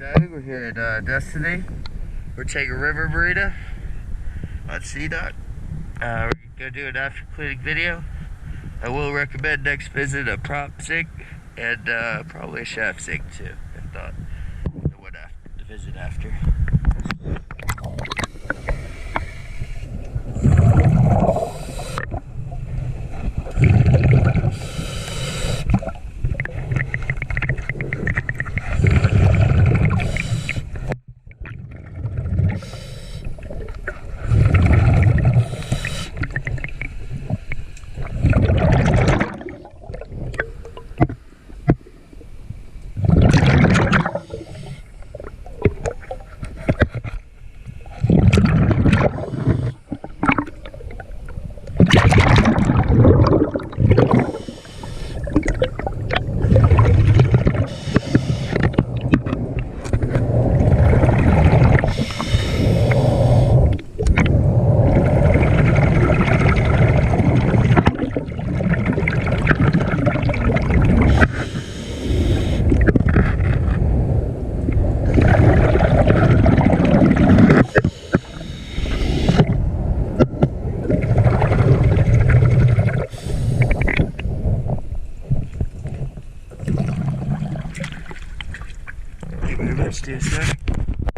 Static. We're here at Destiny. We're taking river burrito on CDOT. We're gonna do an after cleaning video. I will recommend next visit a prop sink and probably a shaft sink too, if not the one after the visit after.